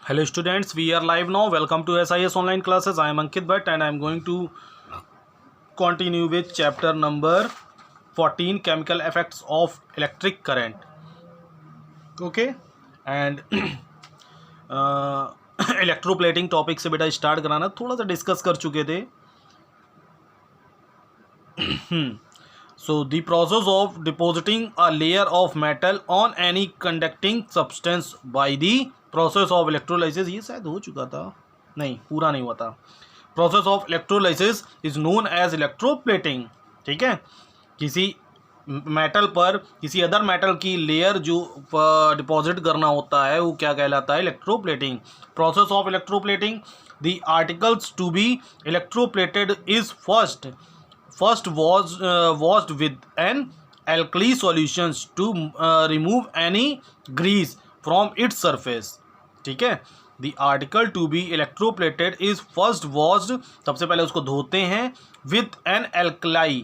Hello students, we are live now. Welcome to SIS online classes. I am Ankit Bhatt and I am going to continue with chapter number 14, chemical effects of electric current. Okay, and electroplating topic से बेटा start कराना थोड़ा सा discuss कर चुके थे. So the process of depositing a layer of metal on any conducting substance by the process of electrolysis, ये शायद हो चुका था, नहीं पूरा नहीं हुआ था. Process of electrolysis is known as electroplating. ठीक है, किसी मेटल पर किसी अदर मेटल की लेयर जो डिपॉजिट करना होता है वो क्या कहलाता है? Electroplating. Process of electroplating, the articles to be electroplated is first washed with an alkali solutions to remove any grease from its surface. ठीक है, the article to be electroplated is first washed, सबसे पहले उसको धोते हैं with an alkali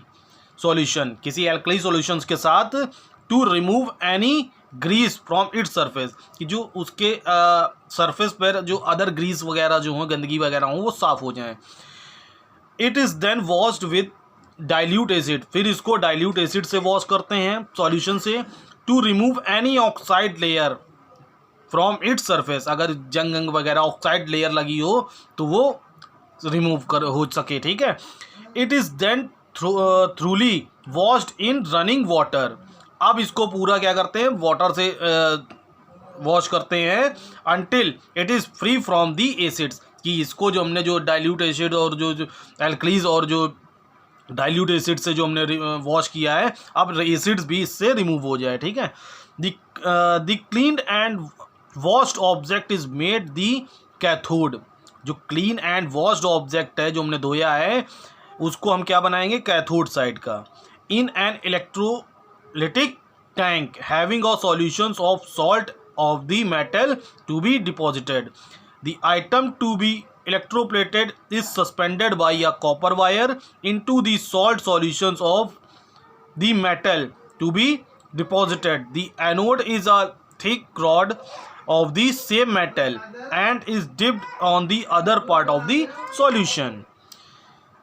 solution, किसी alkali solutions के साथ, to remove any grease from its surface, कि जो उसके surface पर जो other grease वगैरह जो हो, गंदगी वगैरह हो, वो साफ़ हो जाएं. It is then washed with dilute acid, फिर इसको डाइल्यूट एसिड से वॉश करते हैं सॉल्यूशन से, to remove any oxide layer from its surface. अगर जंग वगैरह ऑक्साइड लेयर लगी हो तो वो रिमूव कर हो सके. ठीक है, it is then thoroughly washed in running water. अब इसको पूरा क्या करते हैं? वाटर से वॉश करते हैं until it is free from the acids, कि इसको जो हमने जो डाइल्यूट एसिड और जो एल्कलीज और जो डाइल्यूट एसिड से जो हमने वॉश किया है, अब एसिड्स भी इससे रिमूव हो जाए. ठीक है, the cleaned and washed object is made the cathode. जो क्लीन एंड वॉश्ड ऑब्जेक्ट है जो हमने धोया है उसको हम क्या बनाएंगे? कैथोड साइड का. In an electrolytic tank having a solutions of salt of the metal to be deposited. The item to be electroplated is suspended by a copper wire into the salt solutions of the metal to be deposited. The anode is a thick rod of the same metal and is dipped on the other part of the solution.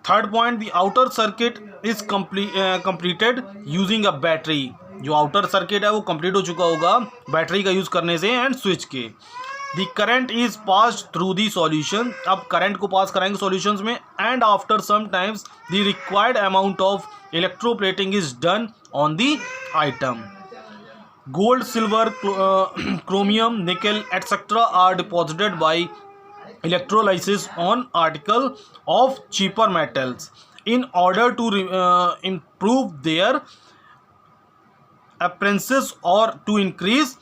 Third point, the outer circuit is completed using a battery. जो outer circuit है वो complete हो चुका होगा battery का use करने से and switch के. The current is passed through the solution. अब करंट को पास कराएंगे सॉल्यूशंस में, and after some times the required amount of electroplating is done on the item. Gold, silver, chromium, nickel, etc. are deposited by electrolysis on article of cheaper metals in order to improve their appearances or to increase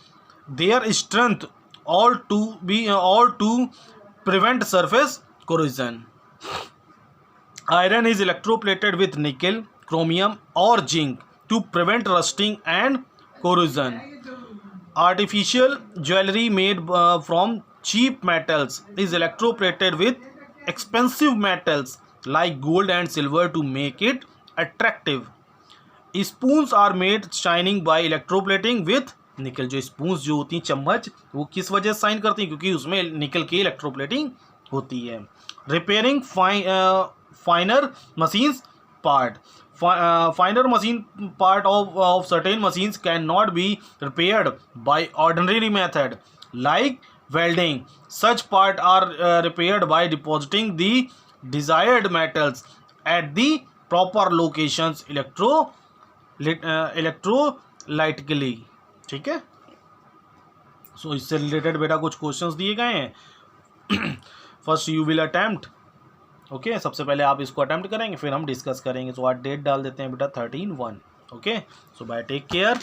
their strength, or to prevent surface corrosion. Iron is electroplated with nickel, chromium or zinc to prevent rusting and corrosion. Artificial jewelry made from cheap metals is electroplated with expensive metals like gold and silver to make it attractive. Spoons are made shining by electroplating with निकल. जो spoons जो होती हैं चम्मच, वो किस वजह से साइन करती हैं? क्योंकि उसमें निकल की इलेक्ट्रोप्लेटिंग होती है. Repairing finer machines part. Finer machine part of certain machines can not be repaired by ordinary method like welding. Such part are repaired by depositing the desired metals at the proper locations electrolytically. ठीक है, सो इससे related बेटा कुछ questions दिए गए हैं. First you will attempt. Okay, सबसे पहले आप इसको अटेम्प्ट करेंगे, फिर हम डिस्कस करेंगे. सो आज डेट डाल देते हैं बेटा 13/1. ओके, सो बाय, टेक केयर.